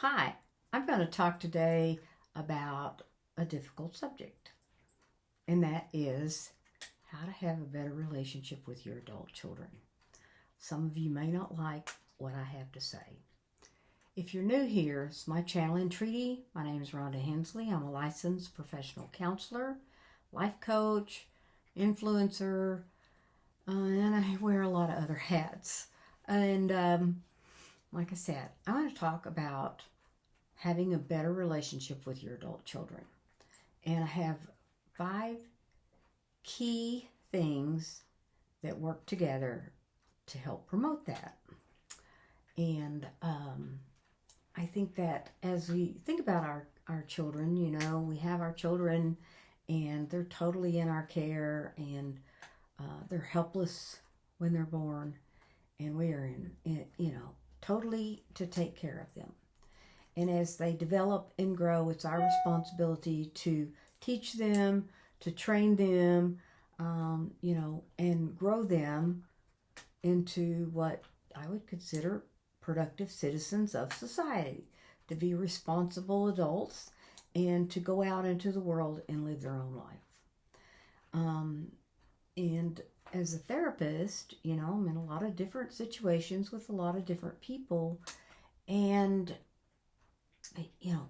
Hi, I'm going to talk today about a difficult subject, and that is how to have a better relationship with your adult children. Some of you may not like what I have to say. If you're new here, it's my channel and treaty. My name is Rhonda Hensley. I'm a licensed professional counselor, life coach, influencer, and I wear a lot of other hats. And like I said, I want to talk about having a better relationship with your adult children. And I have 5 key things that work together to help promote that. And I think that as we think about our children, we have our children and they're totally in our care, and they're helpless when they're born, and we are totally to take care of them. And as they develop and grow, it's our responsibility to teach them, to train them, and grow them into what I would consider productive citizens of society, to be responsible adults and to go out into the world and live their own life. And as a therapist, I'm in a lot of different situations with a lot of different people, and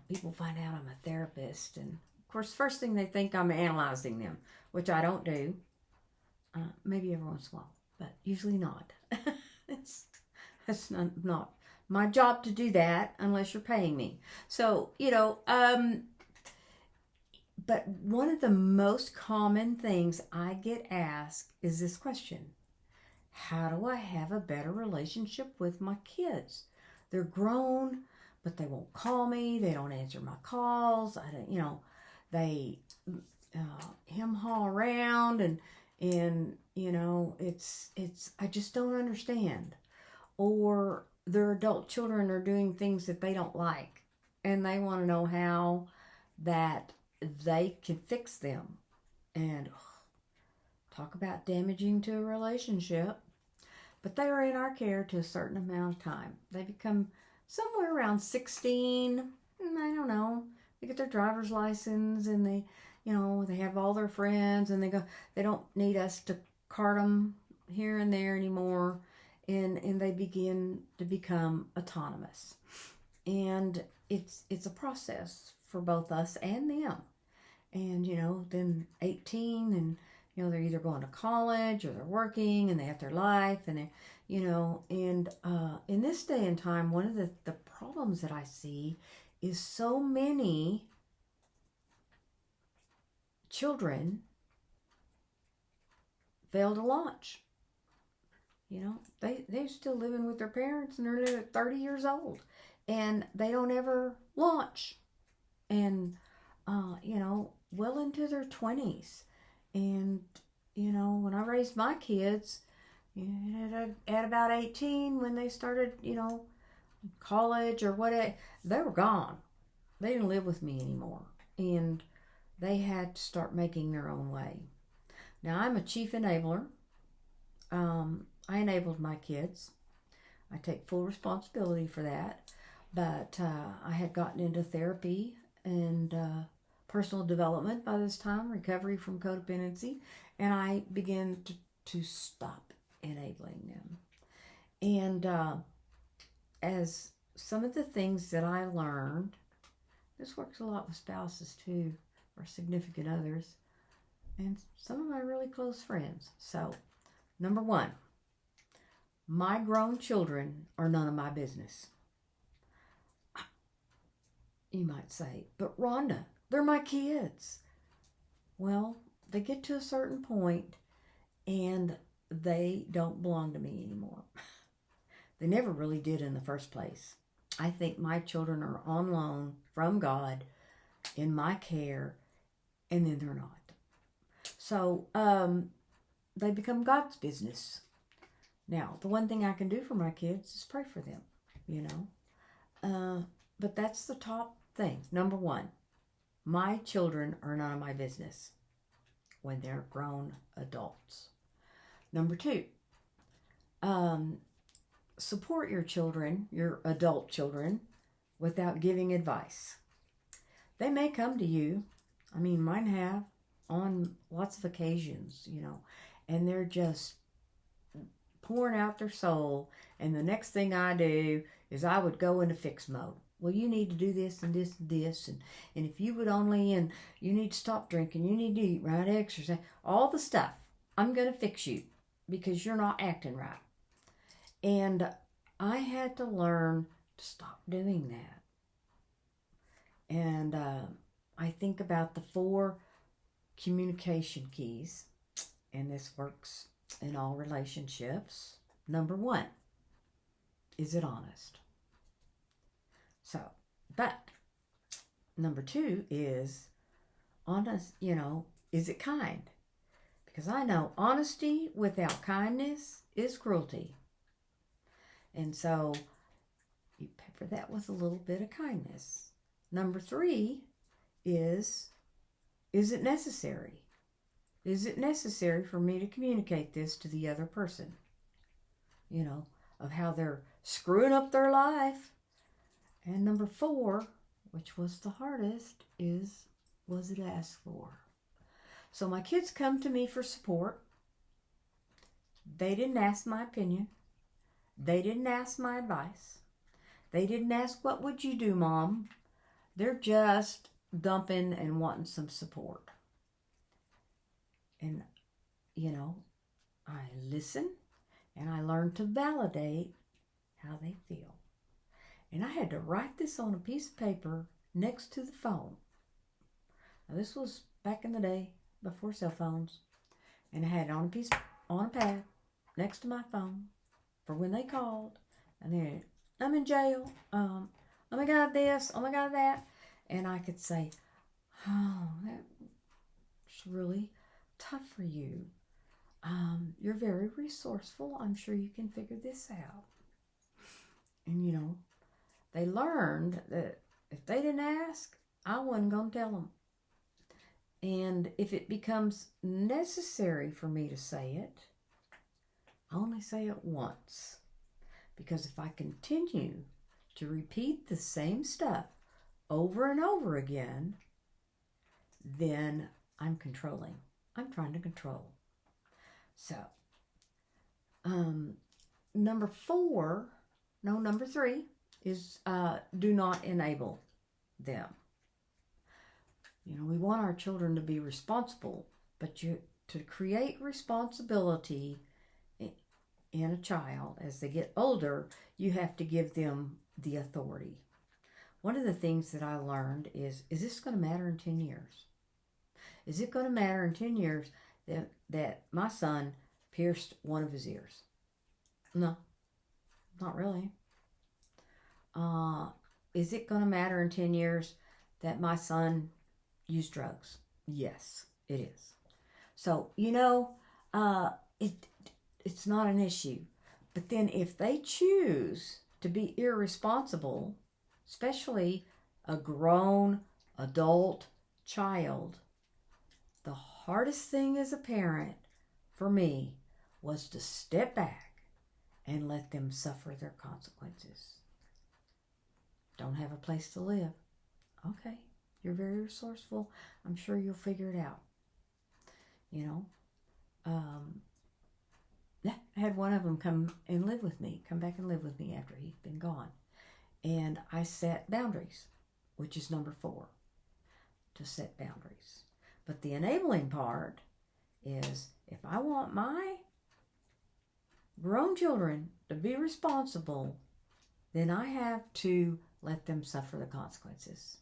people find out I'm a therapist, and of course, first thing they think I'm analyzing them, which I don't do. Maybe every once in a while, but usually not. That's not my job to do that unless you're paying me. So, but one of the most common things I get asked is this question: how do I have a better relationship with my kids? They're grown, but they won't call me. They don't answer my calls. They hem-haw around, and it's I just don't understand. Or their adult children are doing things that they don't like, and they want to know how that they can fix them. And talk about damaging to a relationship. But they are in our care to a certain amount of time. They become somewhere around 16, I don't know. They get their driver's license, and they have all their friends, and they don't need us to cart them here and there anymore, and they begin to become autonomous. And it's a process for both us and them. And then 18, and they're either going to college or they're working, and they have their life, and they, and in this day and time, one of the problems that I see is so many children fail to launch. They're still living with their parents, and they're 30 years old, and they don't ever launch. And well into their 20s. And when I raised my kids, at about 18, when they started college or whatever, they were gone. They didn't live with me anymore, and they had to start making their own way. Now, I'm a chief enabler. I enabled my kids. I take full responsibility for that. But I had gotten into therapy and personal development by this time, recovery from codependency, and I began to stop enabling them. And as some of the things that I learned, this works a lot with spouses too, or significant others, and some of my really close friends. So, number 1, my grown children are none of my business. You might say, but Rhonda, they're my kids. Well, they get to a certain point and they don't belong to me anymore. They never really did in the first place. I think my children are on loan from God in my care, and then they're not. So they become God's business. Now, the one thing I can do for my kids is pray for them, But that's the top thing. Number 1, my children are none of my business when they're grown adults. Number 2, support your children, your adult children, without giving advice. They may come to you. I mean, mine have on lots of occasions, and they're just pouring out their soul. And the next thing I do is I would go into fix mode. Well, you need to do this and this and this. And if you would only, and you need to stop drinking, you need to eat right, exercise, all the stuff. I'm going to fix you because you're not acting right. And I had to learn to stop doing that. And I think about the 4 communication keys, and this works in all relationships. Number 1, is it honest? So, but number 2 is honest, is it kind? Because I know honesty without kindness is cruelty. And so you pepper that with a little bit of kindness. Number 3 is it necessary? Is it necessary for me to communicate this to the other person? Of how they're screwing up their life. And number 4, which was the hardest, was it asked for? So my kids come to me for support. They didn't ask my opinion. They didn't ask my advice. They didn't ask, what would you do, Mom? They're just dumping and wanting some support. And, I listen and I learn to validate how they feel. And I had to write this on a piece of paper next to the phone. Now, this was back in the day before cell phones. And I had it on a pad next to my phone for when they called. And then, I'm in jail. Oh my God, this. Oh my God, that. And I could say, oh, that's really tough for you. You're very resourceful. I'm sure you can figure this out. And, they learned that if they didn't ask, I wasn't going to tell them. And if it becomes necessary for me to say it, I only say it once. Because if I continue to repeat the same stuff over and over again, then I'm controlling. I'm trying to control. So, number 3 is do not enable them. We want our children to be responsible, but to create responsibility in a child as they get older, you have to give them the authority. One of the things that I learned is this going to matter in 10 years? Is it going to matter in 10 years that my son pierced one of his ears? No, not really. Is it going to matter in 10 years that my son used drugs? Yes, it is. So, it's not an issue. But then if they choose to be irresponsible, especially a grown adult child, the hardest thing as a parent for me was to step back and let them suffer their consequences. Don't have a place to live. Okay, you're very resourceful. I'm sure you'll figure it out. I had one of them come back and live with me after he'd been gone. And I set boundaries, which is number 4, to set boundaries. But the enabling part is if I want my grown children to be responsible, then I have to let them suffer the consequences.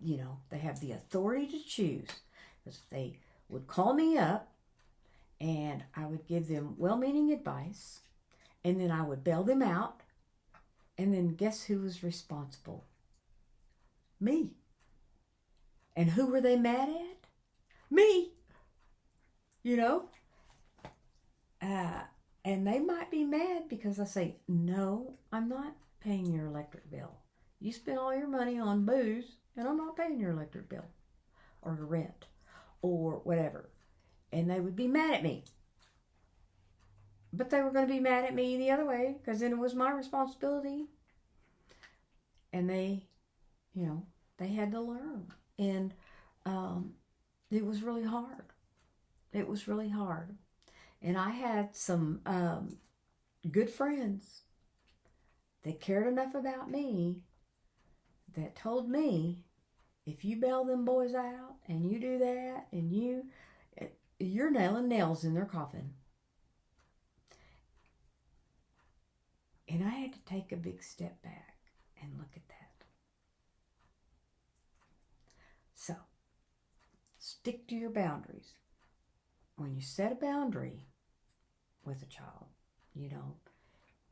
They have the authority to choose. Because they would call me up and I would give them well-meaning advice, and then I would bail them out, and then guess who was responsible? Me. And who were they mad at? Me. And they might be mad because I say, no, I'm not paying your electric bill. You spent all your money on booze, and I'm not paying your electric bill or your rent or whatever. And they would be mad at me. But they were going to be mad at me the other way because then it was my responsibility and they, they had to learn. And it was really hard. It was really hard. And I had some good friends that cared enough about me that told me, if you bail them boys out and you do that, and you're nailing nails in their coffin. And I had to take a big step back and look at that. So, stick to your boundaries. When you set a boundary with a child,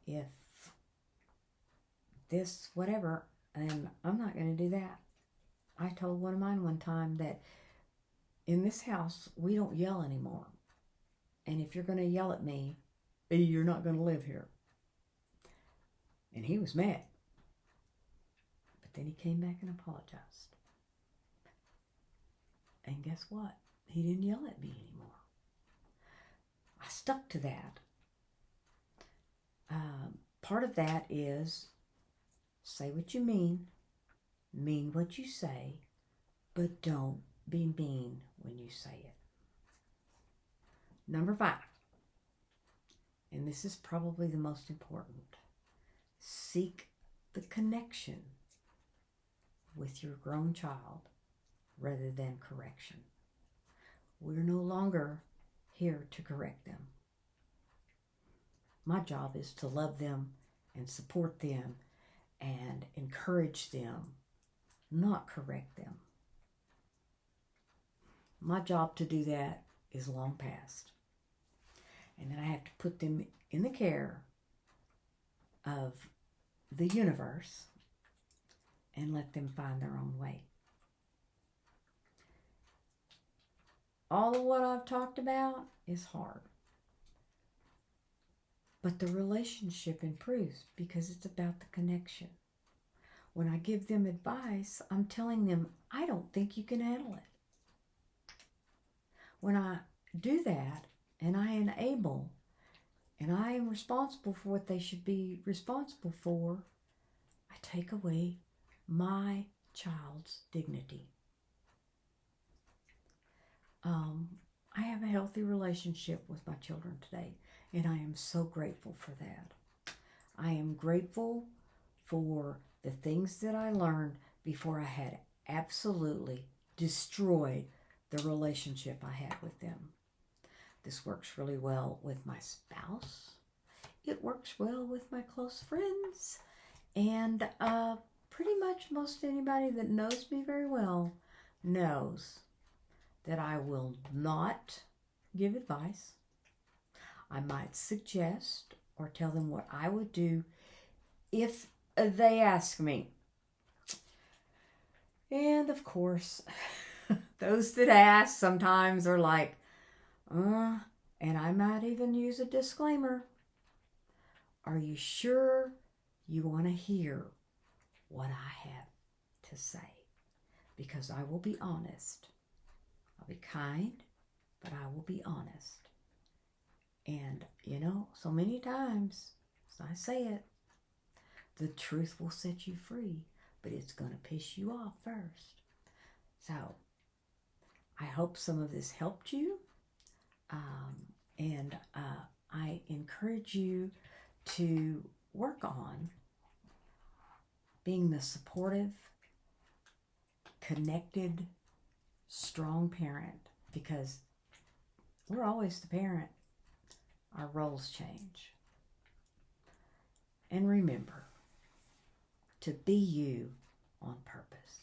if this, whatever, and I'm not going to do that. I told one of mine one time that in this house, we don't yell anymore. And if you're going to yell at me, you're not going to live here. And he was mad. But then he came back and apologized. And guess what? He didn't yell at me anymore. I stuck to that. Part of that is say what you mean what you say, but don't be mean when you say it. Number 5, and this is probably the most important, seek the connection with your grown child rather than correction. We're no longer here to correct them. My job is to love them and support them and encourage them, not correct them. My job to do that is long past. And then I have to put them in the care of the universe and let them find their own way. All of what I've talked about is hard. But the relationship improves because it's about the connection. When I give them advice, I'm telling them, I don't think you can handle it. When I do that, and I enable, and I am responsible for what they should be responsible for, I take away my child's dignity. I have a healthy relationship with my children today, and I am so grateful for that. I am grateful for the things that I learned before I had absolutely destroyed the relationship I had with them. This works really well with my spouse. It works well with my close friends. And pretty much most anybody that knows me very well knows that I will not give advice. I might suggest or tell them what I would do if they ask me. And of course, those that ask sometimes are like, and I might even use a disclaimer. Are you sure you want to hear what I have to say? Because I will be honest. I'll be kind, but I will be honest. And, so many times, as I say it, the truth will set you free, but it's going to piss you off first. So, I hope some of this helped you. And I encourage you to work on being the supportive, connected, strong parent, because we're always the parent. Our roles change. And remember to be you on purpose.